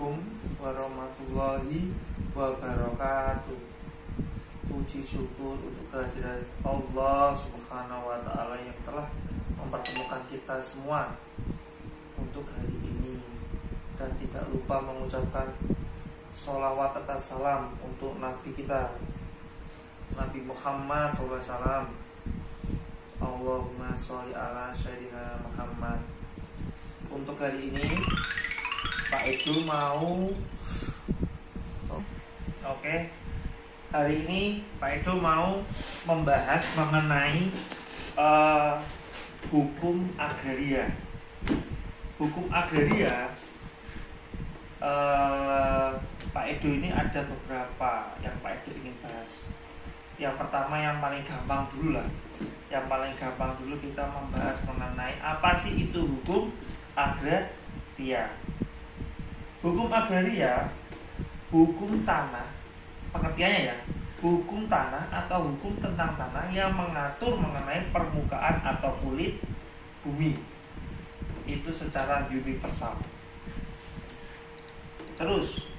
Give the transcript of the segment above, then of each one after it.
Assalamualaikum warahmatullahi wabarakatuh. Puji syukur untuk kehadiran Allah Subhanahu wa Ta'ala yang telah mempertemukan kita semua untuk hari ini, dan tidak lupa mengucapkan sholawat serta salam untuk Nabi kita, Nabi Muhammad SAW. Allahumma sholli ala sayyidina Muhammad. Untuk hari ini Pak Edo mau hari ini Pak Edo mau membahas mengenai hukum agraria. Hukum agraria, Pak Edo ini ada beberapa yang Pak Edo ingin bahas. Yang pertama, yang paling gampang dulu lah. Yang paling gampang dulu kita membahas mengenai apa sih itu hukum agraria. Hukum agraria, hukum tanah, pengertiannya ya, hukum tanah atau hukum tentang tanah yang mengatur mengenai permukaan atau kulit bumi. Itu secara universal. Terus,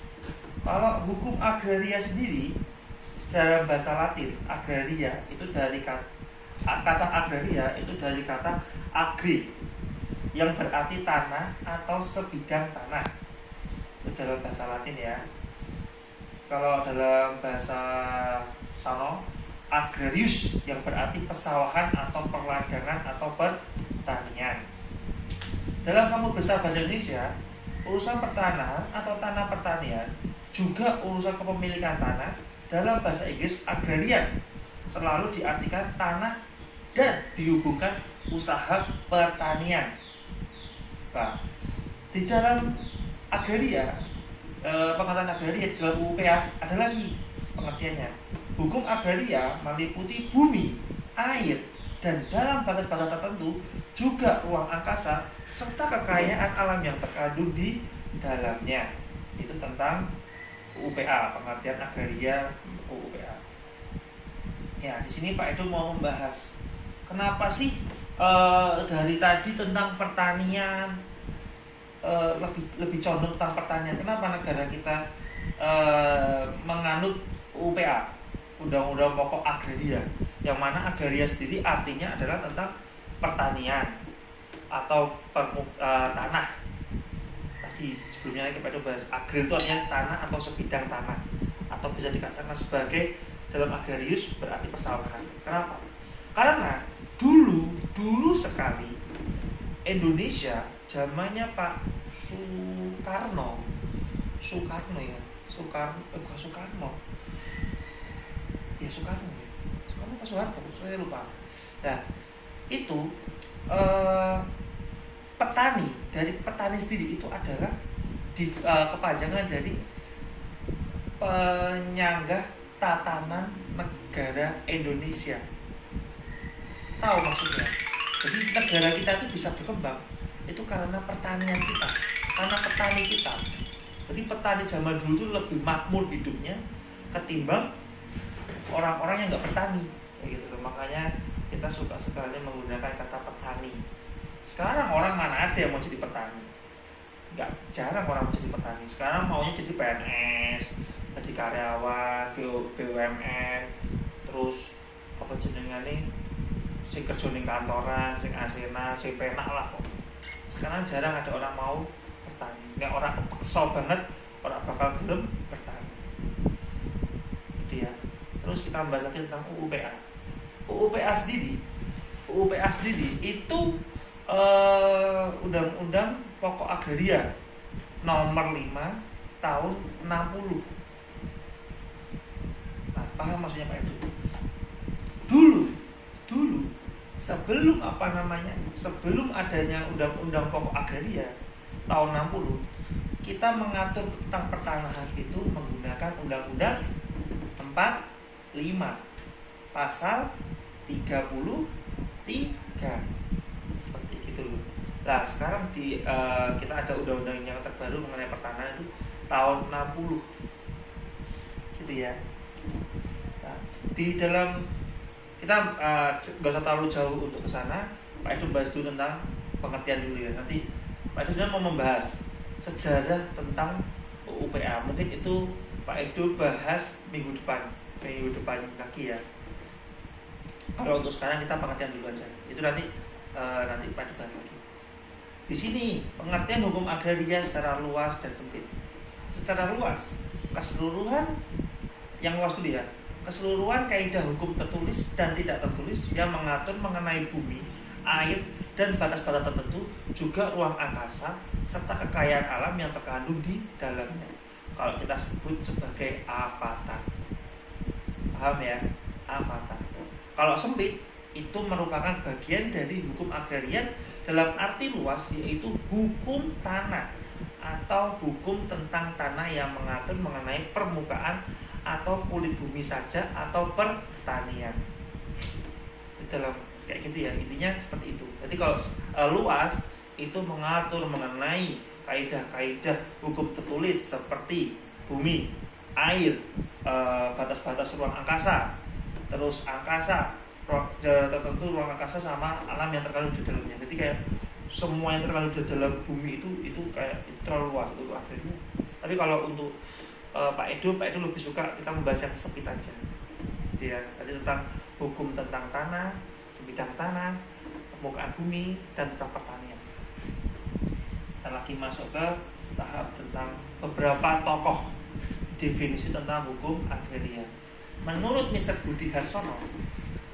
kalau hukum agraria sendiri, dalam bahasa Latin, agraria itu dari kata agraria itu dari kata agri, yang berarti tanah atau sebidang tanah. Itu dalam bahasa Latin ya. Kalau dalam bahasa Sano, agrarius, yang berarti pesawahan atau perladangan atau pertanian. Dalam Kamus Besar Bahasa Indonesia, urusan pertanahan atau tanah pertanian, juga urusan kepemilikan tanah, dalam bahasa Inggris agrarian selalu diartikan tanah dan dihubungkan usaha pertanian. Nah, di dalam agraria, pengertian agraria di dalam UUPA ada lagi pengertiannya. Hukum agraria meliputi bumi, air, dan dalam batas-batas tertentu juga ruang angkasa serta kekayaan alam yang terkandung di dalamnya. Itu tentang UUPA, pengertian agraria UUPA. Ya, di sini Pak Edo mau membahas kenapa sih dari tadi tentang pertanian, lebih condong tentang pertanian. Kenapa negara kita menganut UPA, Undang-Undang Pokok Agraria, yang mana agraria sendiri artinya adalah tentang pertanian atau tanah. Tadi sebelumnya kita bahas agri itu artinya tanah atau sebidang tanah, atau bisa dikatakan sebagai dalam agrarius berarti persawahan. Kenapa? Karena dulu sekali Indonesia zamannya Pak Soekarno ya, Pak Soekarno Pak Soeharto, saya lupa. Nah, itu petani sendiri itu adalah kepanjangan dari Penyangga Tatanan Negara Indonesia. Tahu maksudnya? Jadi negara kita itu bisa berkembang itu karena pertanian kita, karena petani kita. Jadi petani zaman dulu itu lebih makmur hidupnya ketimbang orang-orang yang nggak bertani, gitu. Makanya kita suka sekali menggunakan kata petani. Sekarang orang mana ada yang mau jadi petani? Nggak, jarang orang mau jadi petani. Sekarang maunya jadi PNS, jadi karyawan, BUMN, terus apa jenengane, sing kerja ning kantoran, sing asena, sing penak lah kok. Sekarang jarang ada orang mau bertani. Nggak, orang kesel banget, orang bakal gelem bertani. Gitu ya. Terus kita bahas lagi tentang UUPA. UUPA sendiri itu Undang-Undang Pokok Agraria nomor 5 tahun 60. Nah, paham maksudnya Pak itu? Dulu sebelum adanya Undang-Undang Pokok Agraria tahun 60, kita mengatur tentang pertanahan itu menggunakan Undang-Undang 45 pasal 33 seperti gitu loh. Nah, sekarang kita ada undang-undang yang terbaru mengenai pertanahan itu tahun 60 gitu ya. Nah, di dalam kita nggak usah terlalu jauh untuk ke sana. Pak Edo bahas dulu tentang pengertian dulu ya. Nanti Pak Edo mau membahas sejarah tentang UPA. Mungkin itu Pak Edo bahas minggu depan lagi ya. Kalau untuk sekarang kita pengertian dulu aja. Itu nanti Pak Edo bahas lagi. Di sini pengertian hukum agraria secara luas dan sempit. Secara luas, keseluruhan yang luas dulu ya. Keseluruhan kaidah hukum tertulis dan tidak tertulis yang mengatur mengenai bumi, air, dan batas-batas tertentu, juga ruang angkasa serta kekayaan alam yang terkandung di dalamnya. Kalau kita sebut sebagai avatar. Paham ya? Avatar. Kalau sempit, itu merupakan bagian dari hukum agrarian dalam arti luas, yaitu hukum tanah atau hukum tentang tanah yang mengatur mengenai permukaan atau kulit bumi saja atau pertanian. Di dalam kayak gitu ya, intinya seperti itu. Jadi kalau luas itu mengatur mengenai kaidah-kaidah hukum tertulis seperti bumi, air, batas-batas ruang angkasa, terus angkasa, tertentu ruang angkasa sama alam yang terkandung di dalamnya. Jadi kayak semua yang terkandung di dalam bumi itu kayak itu terlalu luas untuk akhirnya. Tapi kalau untuk Pak Edo lebih suka kita membahas yang sempit aja. Ya, tadi tentang hukum tentang tanah, sebidang tanah, permukaan bumi, dan tentang pertanian. Kita lagi masuk ke tahap tentang beberapa tokoh definisi tentang hukum agraria. Menurut Mr. Budi Harsono,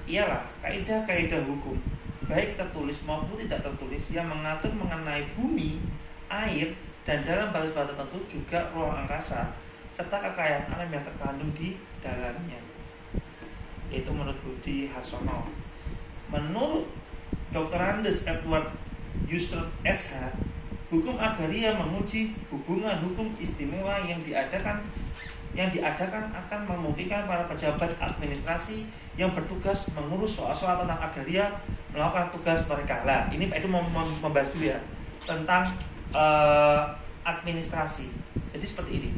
ialah kaidah-kaidah hukum baik tertulis maupun tidak tertulis yang mengatur mengenai bumi, air, dan dalam batas-batas tertentu juga ruang angkasa serta kekayaan alam yang terkandung di dalamnya. Itu menurut Budi Harsono. Menurut Dr. Andes Edward Yusuf SH, hukum agraria menguji hubungan hukum istimewa yang diadakan akan memungkinkan para pejabat administrasi yang bertugas mengurus soal-soal tentang agraria melakukan tugas mereka. Lah, ini Pak Edo mau membahas dulu ya tentang administrasi. Jadi seperti ini.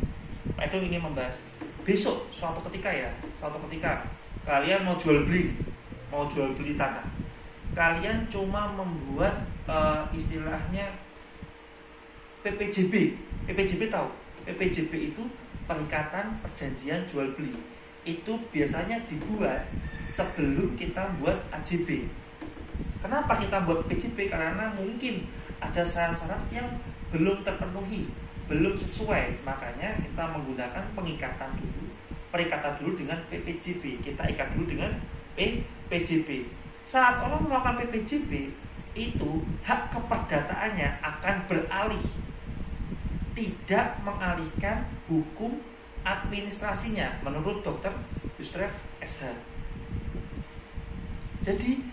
Pak Edo ingin membahas besok suatu ketika kalian mau jual beli tanah. Kalian cuma membuat istilahnya PPJB. PPJB tahu? PPJB itu perikatan perjanjian jual beli. Itu biasanya dibuat sebelum kita buat AJB. Kenapa kita buat PPJB? Karena mungkin ada syarat-syarat yang belum terpenuhi, belum sesuai. Makanya kita menggunakan perikatan dulu dengan PPJB. Kita ikat dulu dengan PPJB. Saat orang melakukan PPJB, itu hak keperdataannya akan beralih, tidak mengalihkan hukum administrasinya menurut Dr. Yusref SH. Jadi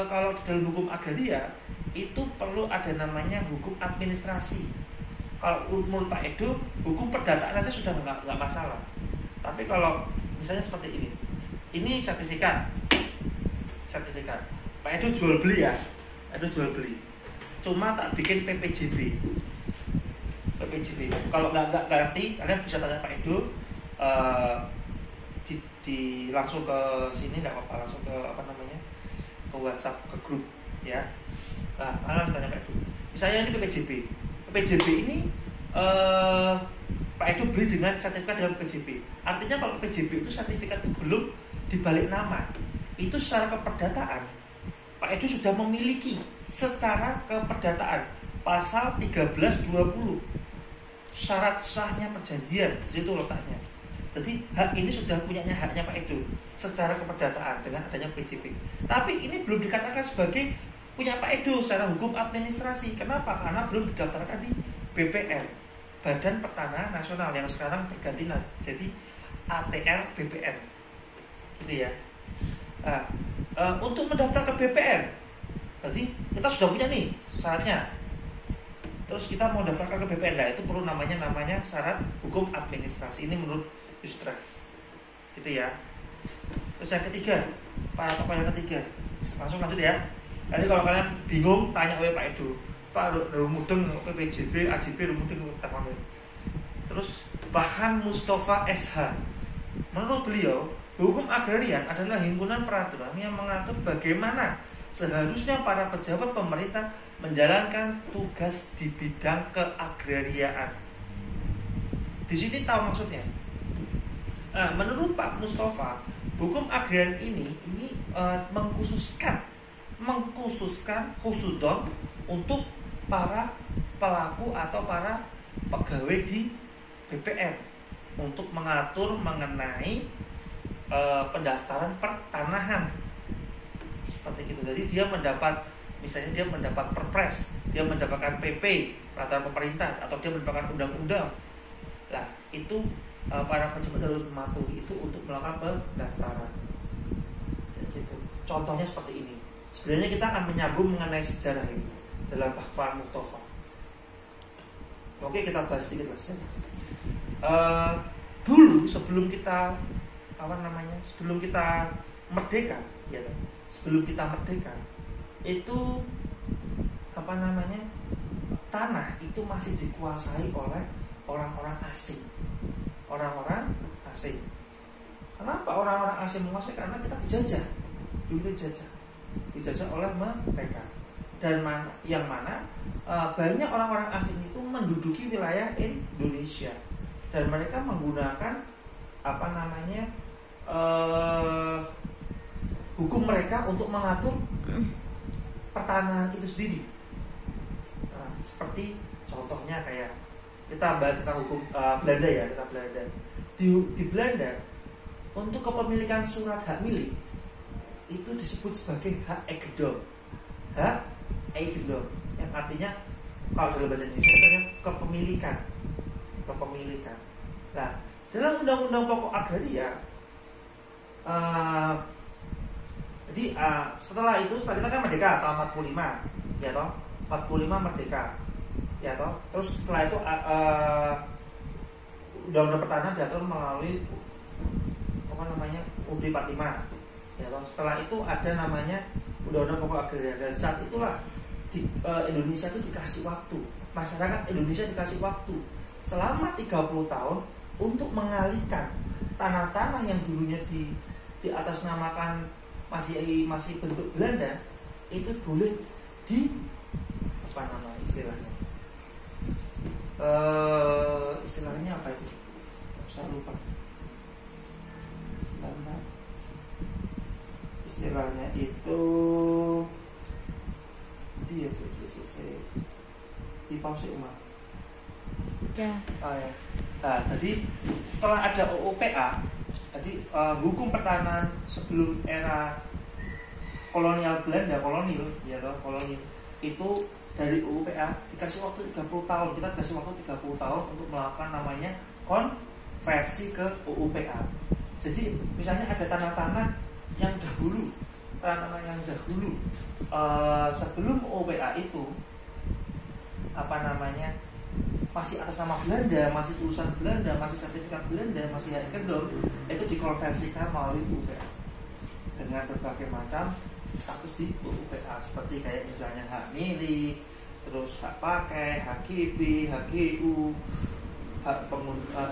kalau di dalam hukum agraria itu perlu ada namanya hukum administrasi. Kalau menurut Pak Edo, hukum perdataan aja sudah nggak masalah. Tapi kalau misalnya seperti ini sertifikat. Pak Edo jual beli ya. Cuma tak bikin PPJB. Kalau nggak ngerti, kalian bisa tanya Pak Edo. Di langsung ke sini nggak apa-apa, langsung ke ke WhatsApp, ke grup ya. Nah, kalian tanya Pak Edo. Misalnya ini PPJB. PPJB ini Pak Edo beli dengan sertifikat dalam PPJB. Artinya kalau PPJB itu sertifikat itu belum dibalik nama, itu secara keperdataan Pak Edo sudah memiliki secara keperdataan pasal 1320 syarat sahnya perjanjian, di situ letaknya. Jadi hak ini sudah haknya Pak Edo secara keperdataan dengan adanya PJB. Tapi ini belum dikatakan sebagai punya Pak Edo secara hukum administrasi. Kenapa? Karena belum didaftarkan di BPN, Badan Pertanahan Nasional, yang sekarang berganti jadi ATR BPN, gitu ya. Nah, untuk mendaftar ke BPN, berarti kita sudah punya nih syaratnya. Terus kita mau daftarkan ke BPN, lah itu perlu namanya syarat hukum administrasi. Ini menurut Yusref, gitu ya. Terus yang ketiga, tokoh yang ketiga, langsung lanjut ya. Jadi kalau kalian bingung, tanya oleh Pak Edo. Pak, rumudeng PPJB, AJB, rumudeng teman. Terus Bahan Mustafa SH, menurut beliau, hukum agrarian adalah himpunan peraturan yang mengatur bagaimana seharusnya para pejabat pemerintah menjalankan tugas di bidang keagrariaan. Di di sini tahu maksudnya. Nah, menurut Pak Mustafa, hukum agrarian ini mengkhususkan khusudon untuk para pelaku atau para pegawai di BPR untuk mengatur mengenai pendaftaran pertanahan seperti itu. Jadi dia mendapat, misalnya dia mendapat perpres, dia mendapatkan PP peraturan pemerintah, atau dia mendapatkan undang-undang. Nah, itu para pejabat harus mematuhi itu untuk melakukan pendaftaran. Gitu. Contohnya seperti ini. Sebenarnya kita akan menyambung mengenai sejarah ini dalam Pak Mustafa. Oke, kita bahas sedikit lah. Dulu sebelum kita merdeka, ya, sebelum kita merdeka itu tanah itu masih dikuasai oleh orang-orang asing. Kenapa orang-orang asing menguasai? Karena kita dijajah. Dulu dijajah oleh mereka. Dan banyak orang-orang asing itu menduduki wilayah Indonesia. Dan mereka menggunakan hukum mereka untuk mengatur pertanahan itu sendiri. Nah, seperti contohnya kayak kita bahas tentang hukum Belanda ya, Belanda. Di Belanda untuk kepemilikan surat hak milik itu disebut sebagai hak eigendom. Hak eigendom yang artinya kalau dalam bahasa Indonesia itu kepemilikan. Nah, dalam Undang-Undang Pokok Agraria setelah kita kan merdeka tahun 45, ya toh, 45 merdeka, ya toh. Terus setelah itu Undang-Undang Pertanahan diatur melalui UUD 45, ya toh. Setelah itu ada namanya Undang-Undang Pokok Agraria, dan saat itulah Indonesia itu dikasih waktu, masyarakat Indonesia dikasih waktu selama 30 tahun untuk mengalihkan tanah-tanah yang dulunya di atas namakan masih bentuk Belanda, itu boleh istilahnya apa itu? Saya lupa. Istilahnya itu di pause Umar. Ya. Ya. Nah, jadi setelah ada UUPA, jadi hukum pertanahan sebelum era kolonial Belanda, kolonial itu dari UUPA dikasih waktu 30 tahun. Kita dikasih waktu 30 tahun untuk melakukan namanya konversi ke UUPA. Jadi misalnya ada tanah-tanah yang dahulu sebelum UUPA itu masih atas nama Belanda, masih tulisan Belanda, masih sertifikat Belanda, masih hak eigendom, itu dikonversikan melalui UUPA dengan berbagai macam status di UUPA, seperti kayak misalnya hak milik, terus hak pakai, hak GB, hak GU, hak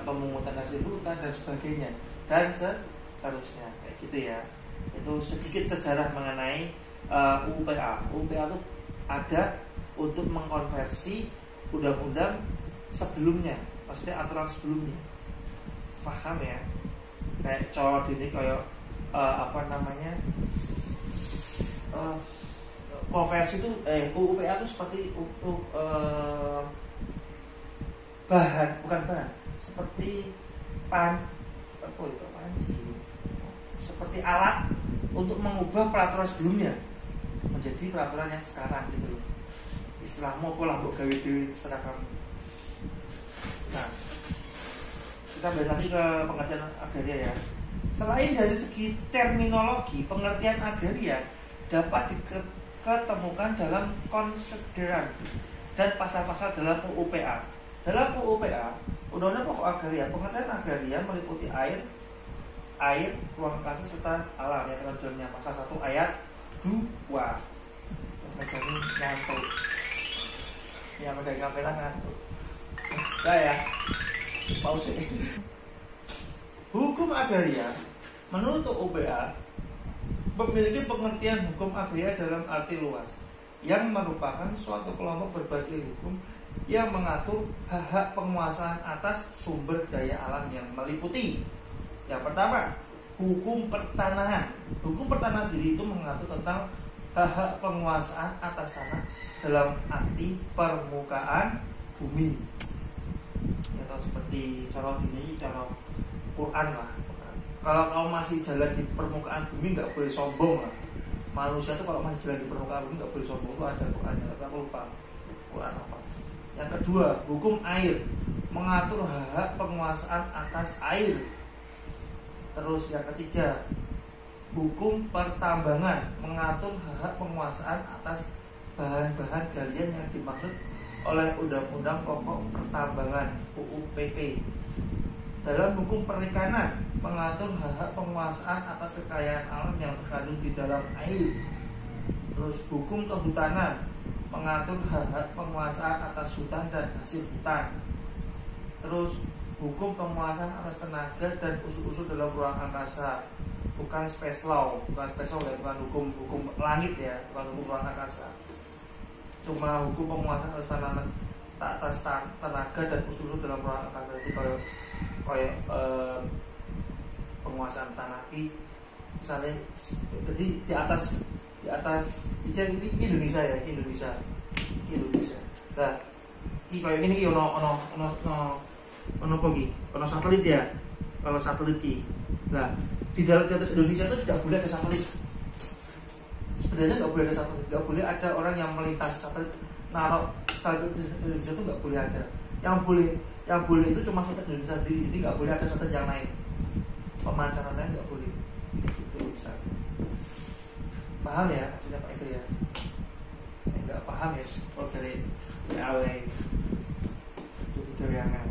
pemungutan hasil hutan dan sebagainya, dan seterusnya kayak gitu ya. Itu sedikit sejarah mengenai UUPA. UUPA itu ada untuk mengkonversi undang-undang sebelumnya, maksudnya aturan sebelumnya. Paham ya? Kayak colot ini kayak konversi itu UUPA itu seperti untuk seperti seperti alat untuk mengubah peraturan sebelumnya menjadi peraturan yang sekarang gitu loh. Istilahmu apa lah, mbok gawe dhewe terserah kamu. Nah, kita balik lagi ke pengertian agraria ya. Selain dari segi terminologi, pengertian agraria dapat diketemukan dalam konsideran dan pasal-pasal dalam UUPA. Dalam UUPA, Undang-Undang Pokok Agraria, pengertian agraria meliputi air, ruang angkasa serta alam yang terdalamnya. Pasal 1 ayat 2. Megangin ngantuk. Yang megang kamera ngantuk. Nah ya, pause. Hukum agraria menurut UUPA memiliki pengertian hukum agraria dalam arti luas yang merupakan suatu kelompok berbagai hukum yang mengatur hak-hak penguasaan atas sumber daya alam yang meliputi. Yang pertama, hukum pertanahan. Hukum pertanahan sendiri itu mengatur tentang hak-hak penguasaan atas tanah dalam arti permukaan bumi. Atau seperti cara dini, cara Quran lah. Kalau kamu masih jalan di permukaan bumi nggak boleh sombong lah. Manusia itu kalau masih jalan di permukaan bumi nggak boleh sombong. Itu ada Qurannya, tapi aku lupa Quran apa. Yang kedua, hukum air mengatur hak penguasaan atas air. Terus yang ketiga, hukum pertambangan mengatur hak penguasaan atas bahan-bahan galian yang dimaksud oleh Undang-Undang Pokok Pertambangan (UUPP). Dalam hukum perikanan mengatur hak penguasaan atas kekayaan alam yang terkandung di dalam air. Terus hukum kehutanan mengatur hak penguasaan atas hutan dan hasil hutan. Terus hukum penguasaan atas tenaga dan unsur-unsur dalam ruang angkasa, bukan space law, ya, bukan hukum langit ya, bukan hukum ruang angkasa. Cuma hukum penguasaan atas tenaga dan unsur-unsur dalam ruang angkasa itu kayak penguasaan tanah misalnya, jadi di atas ini Indonesia ya, Indonesia. Nah, kayak ini ono satelit ya. Kalau satelit nah, di atas Indonesia itu tidak boleh ada satelit. Sebenarnya nggak boleh ada satelit, nggak boleh ada orang yang melintas satelit, naruh satelit di Indonesia itu nggak boleh ada. Yang boleh itu cuma satelit Indonesia sendiri, jadi nggak boleh ada satelit yang lain. Pemancarannya nggak boleh. Itu bisa. Paham ya maksudnya Pak Eko ya? Nggak paham ya? Oh dari awal. Jadi dari angel.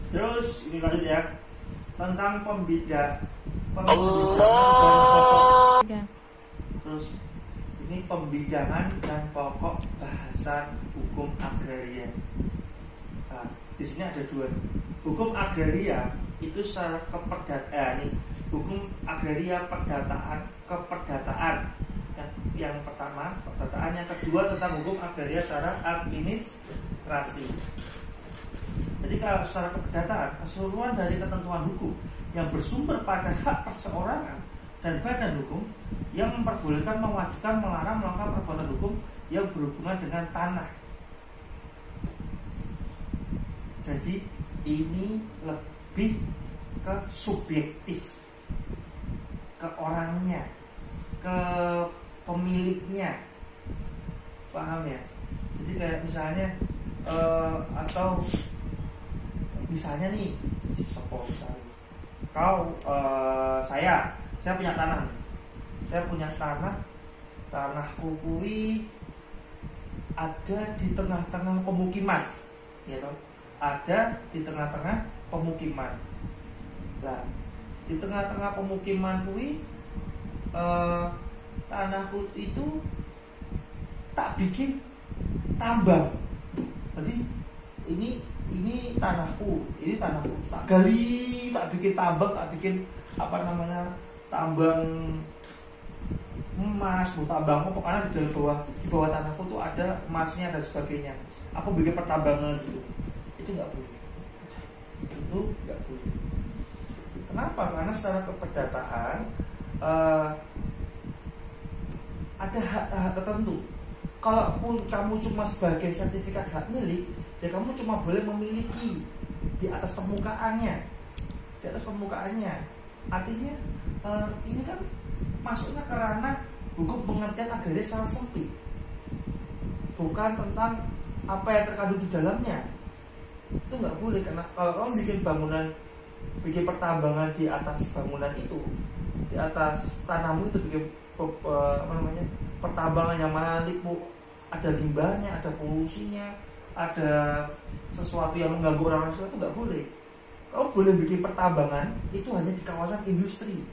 Terus ini lanjut ya, tentang pembidangan Ya. Terus ini pembidangan dan pokok bahasan hukum agraria. Nah, di sini ada dua. Hukum agraria itu secara keperdataan. Hukum agraria keperdataan. Yang pertama perdataan, yang kedua tentang hukum agraria secara administrasi. Jadi kalau secara keperdataan, keseluruhan dari ketentuan hukum yang bersumber pada hak perseorangan dan badan hukum yang memperbolehkan, mewajibkan, melarang melakukan perbuatan hukum yang berhubungan dengan tanah. Jadi ini lebih ke subjektif, ke orangnya, ke pemiliknya, paham ya? Jadi kayak misalnya atau misalnya nih, saya punya tanah, tanahku kuwi ada di tengah-tengah pemukiman, ya toh? Ada di tengah-tengah pemukiman. Nah, di tengah-tengah pemukiman kuwi tanahku itu tak bikin tambang. Jadi ini tanahku, tak gali, tak bikin tambang, tak bikin tambang emas, tambang apa, karena di bawah tanahku tuh ada emasnya dan sebagainya. Aku bikin pertambangan di situ. Itu nggak boleh. Kenapa? Karena secara keperdataan ada hak-hak tertentu. Kalaupun kamu cuma sebagai sertifikat hak milik, ya kamu cuma boleh memiliki di atas permukaannya. Artinya ini kan masuknya karena hukum pengertian agraria secara sempit, bukan tentang apa yang terkandung di dalamnya. Itu nggak boleh, karena kalau kamu bikin pertambangan di atas bangunan itu, di atas tanahmu itu, bikin pertambangan yang mana nanti ada limbahnya, ada polusinya, ada sesuatu yang mengganggu orang lain, itu nggak boleh. Kau boleh bikin pertambangan itu hanya di kawasan industri.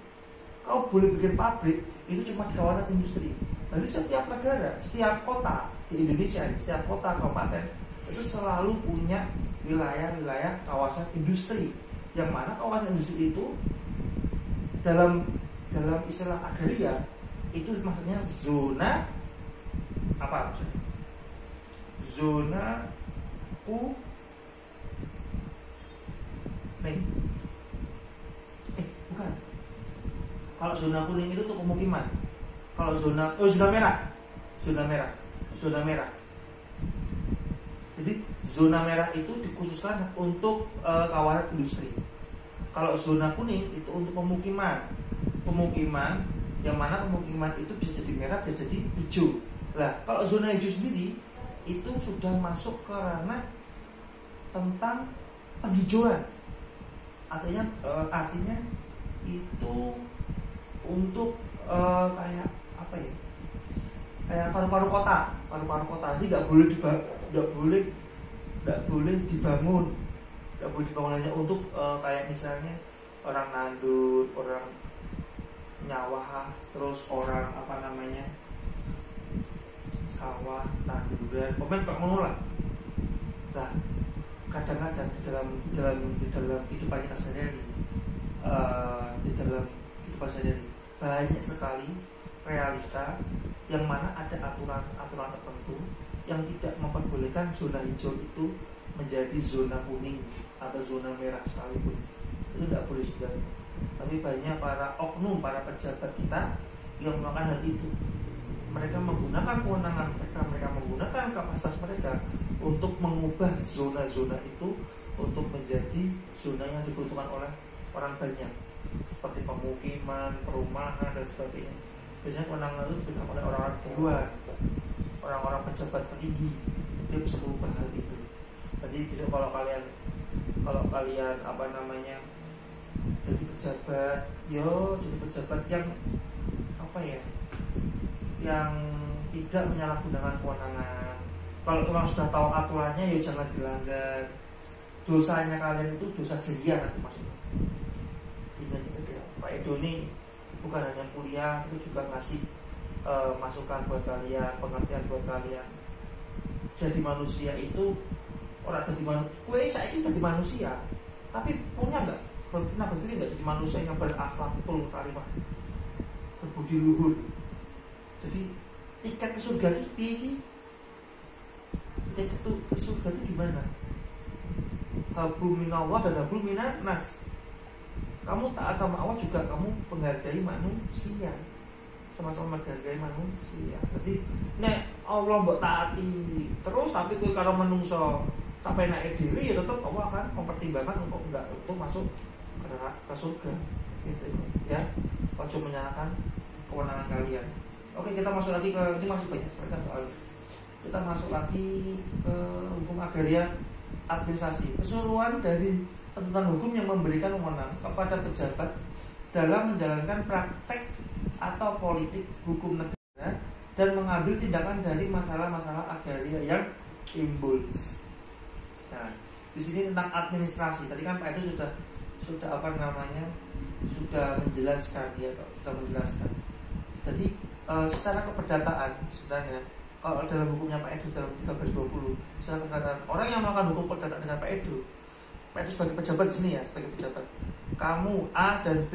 Kau boleh bikin pabrik itu cuma di kawasan industri. Jadi setiap negara, setiap kota di Indonesia, setiap kota kabupaten itu selalu punya wilayah-wilayah kawasan industri, yang mana kawasan industri itu dalam istilah agraria itu maksudnya zona apa maksudnya? zona kuning. Bukan. Kalau zona kuning itu untuk pemukiman. Kalau zona merah. Zona merah. Jadi zona merah itu dikhususkan untuk kawasan industri. Kalau zona kuning itu untuk pemukiman. Pemukiman yang mana pemukiman itu bisa jadi merah, bisa jadi hijau. Lah, kalau zona hijau sendiri itu sudah masuk ke ranah tentang penghijauan. Artinya itu untuk kayak apa ya? Kayak paru-paru kota. Jadi nggak boleh dibangun hanya untuk kayak misalnya orang nandur, orang nyawah, terus orang sawah, tanduran, pemain kok ngono lah. Nah, kadang-kadang di dalam kehidupan kita sehari-hari, banyak sekali realita yang mana ada aturan tertentu yang tidak memperbolehkan zona hijau itu menjadi zona kuning atau zona merah sekalipun. Itu tidak boleh sebenarnya. Tapi banyak para oknum, para pejabat kita yang melakukan hal itu. Mereka menggunakan kewenangan mereka menggunakan kapasitas mereka untuk mengubah zona-zona itu untuk menjadi zona yang dibutuhkan oleh orang banyak, seperti pemukiman, perumahan dan sebagainya. Biasanya kewenangan itu diberikan oleh orang-orang dewan, orang-orang pejabat tertinggi. Dia bisa mengubah hal itu. Jadi besok kalau kalian jadi pejabat, jadi pejabat yang yang tidak menyalahgunakan kewenangan. Kalau memang sudah tahu aturannya, jangan dilanggar. Dosanya kalian itu dosa jariah nanti maksudnya. Pak Edo ini bukan hanya kuliah, itu juga ngasih masukan buat kalian, pengertian buat kalian. Jadi manusia itu orang jadi saya ini jadi manusia, tapi punya nggak? Pernah berpikir nggak jadi manusia yang berakhlakul karimah, berbudi luhur? Jadi tiket ke surga itu sih? Tiket ke surga itu gimana? Hablu minallah dan hablu minan nas. Kamu taat sama Allah juga kamu menghargai manusia, sama-sama menghargai manusia. Jadi nek Allah mbok taati terus tapi kowe karo menungso sampai naik diri, ya tetap Allah akan mempertimbangkan untuk masuk ke surga gitu ya. Ojo menyalahkan kewenangan kalian. Oke, kita masuk lagi ke ini, masih banyak soal. Kita masuk lagi ke hukum agraria administrasi. Keseluruhan dari tuntutan hukum yang memberikan wewenang kepada pejabat dalam menjalankan praktek atau politik hukum negara dan mengambil tindakan dari masalah-masalah agraria yang timbul. Nah, di sini tentang administrasi. Tadi kan Pak itu sudah menjelaskan ya, sudah menjelaskan. Jadi secara keperdataan sebenarnya kalau dalam hukumnya Pak Edo dalam 1320, secara keperdataan orang yang melakukan hukum perdata dengan Pak Edo sebagai pejabat di sini ya, sebagai pejabat. Kamu A dan B,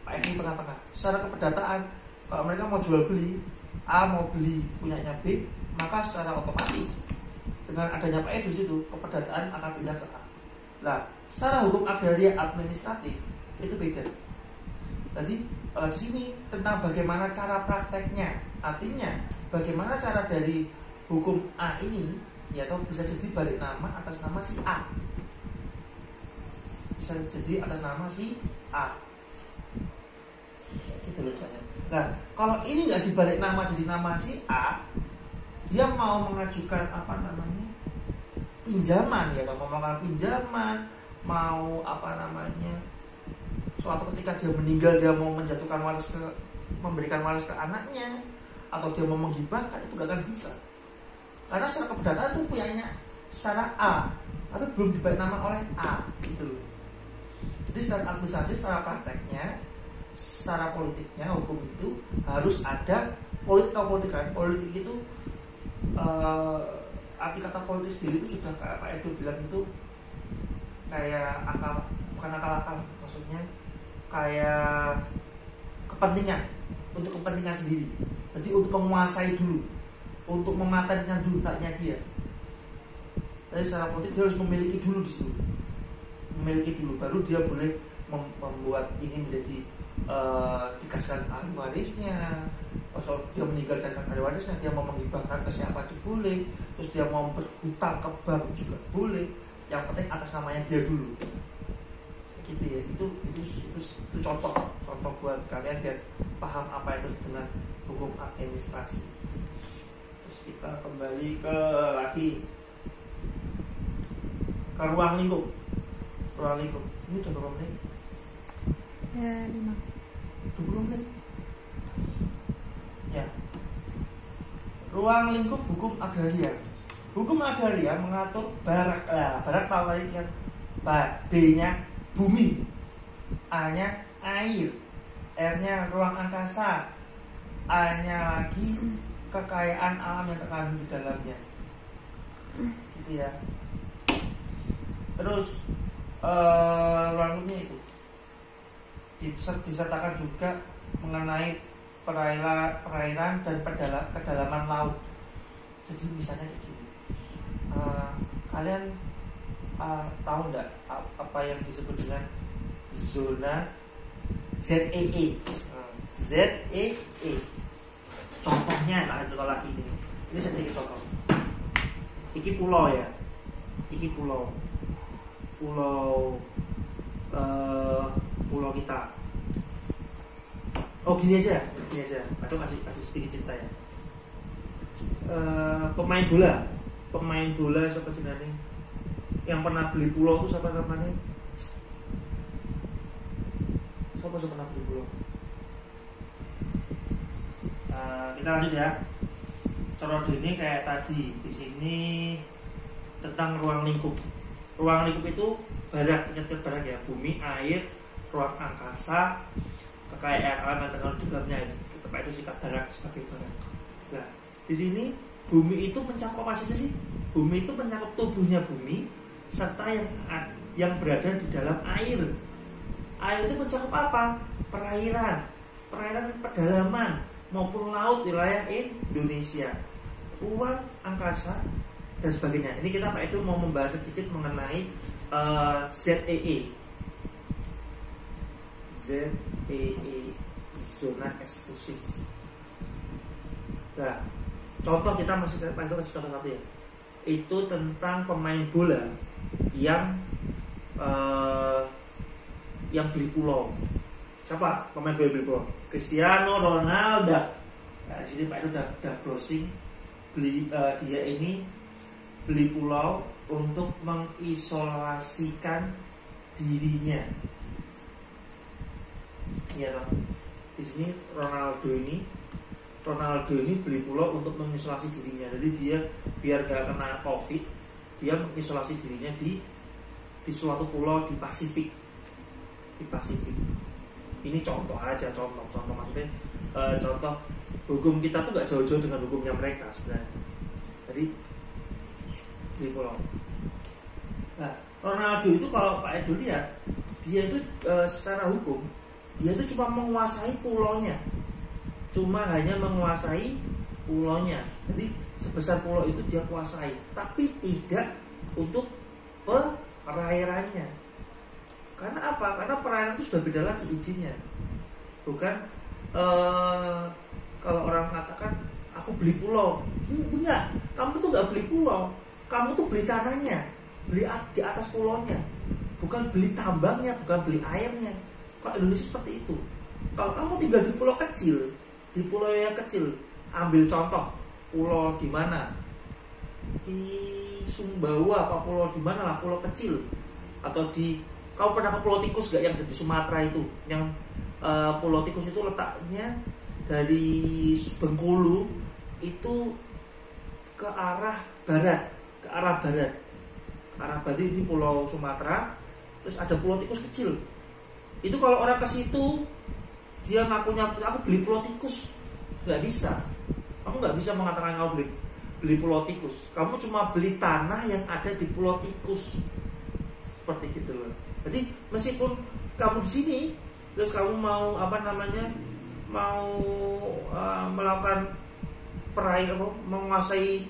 Pak Edo di tengah-tengah. Secara keperdataan kalau mereka mau jual beli, A mau beli punyanya B, maka secara otomatis dengan adanya Pak Edo situ keperdataan akan pindah ke A. Nah, secara hukum agraria administratif itu beda. Jadi di sini tentang bagaimana cara prakteknya, artinya bagaimana cara dari hukum A ini, ya atau bisa jadi balik nama atas nama si A, bisa jadi atas nama si A, gitu loh misalnya. Nah, kalau ini nggak dibalik nama jadi nama si A, dia mau mengajukan pinjaman ya, atau mau melakukan pinjaman, mau suatu ketika dia meninggal dia mau menjatuhkan memberikan waris ke anaknya, atau dia mau menghibahkan, itu gak akan bisa karena secara keperdataan itu punyanya secara A tapi belum dibalik nama oleh A gitu loh. Jadi secara administrasi, secara prakteknya, secara politiknya hukum itu harus ada politik itu arti kata politik sendiri itu sudah kayak Pak Edo bilang itu kayak bukan akal, maksudnya kayak kepentingan, untuk kepentingan sendiri. Jadi untuk menguasai dulu, untuk mematenkan dulu haknya dia. Tapi secara politik dia harus memiliki dulu di situ, memiliki dulu, baru dia boleh membuat ini menjadi dikasihkan ahli warisnya. Kalau dia meninggalkan ahli warisnya, dia mau menghibahkan ke siapa boleh, terus dia mau berhutang ke bank juga boleh. Yang penting atas namanya dia dulu. Gitu ya, itu contoh buat kalian biar paham apa itu dengan hukum administrasi. Terus kita kembali ke ruang lingkup. Ini udah berapa menit? Ya, 5. 20 menit. Ya. Ruang lingkup hukum agraria. Hukum agraria mengatur barak tahu tadi kan, B-nya bumi, A-nya air, R-nya ruang angkasa, A-nya lagi kekayaan alam yang terkandung di dalamnya. Gitu ya. Terus ruang lingkupnya itu disertakan juga mengenai perairan dan kedalaman laut. Jadi misalnya kayak gini, kalian tahu nggak apa yang disebut dengan zona ZEE? ZEE. Contohnya kalau lagi ini sedikit contoh. Iki pulau ya, pulau kita. Oh gini aja. Atau kasih sedikit cerita ya. Pemain bola siapa jenenge? Yang pernah beli pulau itu siapa namanya? Siapa pernah beli pulau? Kita lanjut ya. Cara ini kayak tadi di sini tentang ruang lingkup. Ruang lingkup itu barak, ingat barak ya, bumi, air, ruang angkasa, kekayaan alam yang terkandung di dalamnya. Kita itu sikat barak sebagai barak. Nah, di sini bumi itu mencakup apa sih? Bumi itu mencakup tubuhnya bumi serta yang berada di dalam air. Air itu mencakup apa? Perairan pedalaman maupun laut wilayah Indonesia, ruang angkasa dan sebagainya. Ini kita Pak Edu mau membahas sedikit mengenai ZEE, zona eksklusif. Nah, contoh kita masih Pak Edu kasih contoh satu ya. Itu tentang pemain bola yang beli pulau. Siapa pemain bola beli pulau? Cristiano Ronaldo. Nah, di sini Pak Edu udah browsing dia ini beli pulau untuk mengisolasikan dirinya. Ya, di sini Ronaldo ini beli pulau untuk mengisolasi dirinya. Jadi dia biar gak kena COVID, dia mengisolasi dirinya di suatu pulau di Pasifik. Ini contoh aja, contoh maksudnya contoh hukum kita tuh gak jauh-jauh dengan hukumnya mereka sebenarnya. Jadi di pulau. Nah, Ronaldo itu kalau Pak Edo lihat, dia itu secara hukum dia itu cuma menguasai pulaunya, hanya menguasai pulaunya. Jadi sebesar pulau itu dia kuasai, tapi tidak untuk perairannya. Karena apa? Karena perairan itu sudah beda lagi izinnya. Bukan kalau orang mengatakan aku beli pulau, enggak. Kamu tuh nggak beli pulau, kamu tuh beli tanahnya, beli di atas pulaunya, bukan beli tambangnya, bukan beli airnya. Kalau Indonesia seperti itu. Kalau kamu tinggal di pulau yang kecil, ambil contoh pulau di mana? Di Sumbawa apa pulau di mana lah, pulau kecil. Atau kau pernah ke Pulau Tikus gak yang di Sumatera itu? Yang Pulau Tikus itu letaknya dari Bengkulu itu ke arah barat. Ke arah barat ini Pulau Sumatera. Terus ada Pulau Tikus kecil. Itu kalau orang ke situ dia ngakunya aku beli Pulau Tikus, nggak bisa. Kamu nggak bisa mengatakan kamu beli Pulau Tikus. Kamu cuma beli tanah yang ada di Pulau Tikus, seperti gitu loh. Jadi meskipun kamu di sini, terus kamu mau melakukan menguasai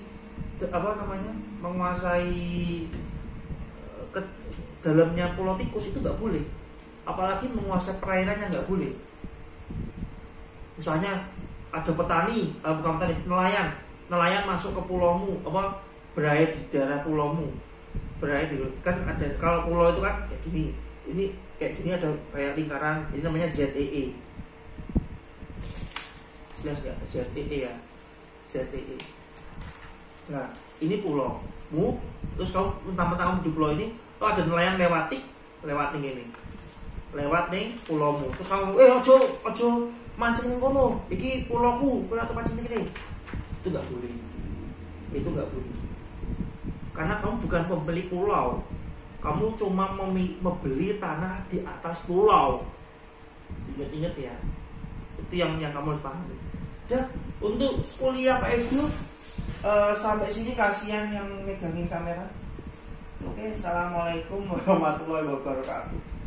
menguasai ke dalamnya pulau tikus itu nggak boleh. Apalagi menguasai perairannya nggak boleh. Misalnya ada petani, bukan petani, nelayan masuk ke pulaumu, berair di daerah pulaumu, berair di, kan ada, kalau pulau itu kan kayak gini, ini kayak gini ada kayak lingkaran, ini namanya ZEE. Jelas nggak? ZEE ya, ZEE. Nah, ini pulaumu, terus kamu mentang-mentang di pulau ini, ada nelayan lewat nih pulaumu, terus kamu, ojo mancing ning kono, iki pulauku, kowe atau mancing ning kene. Itu nggak boleh. Karena kamu bukan pemilik pulau, kamu cuma membeli tanah di atas pulau. Ingat-ingat ya, itu yang kamu harus pahami. Dan untuk kuliah Pak Edu, sampai sini kasihan yang megangin kamera. Oke, assalamualaikum warahmatullahi wabarakatuh.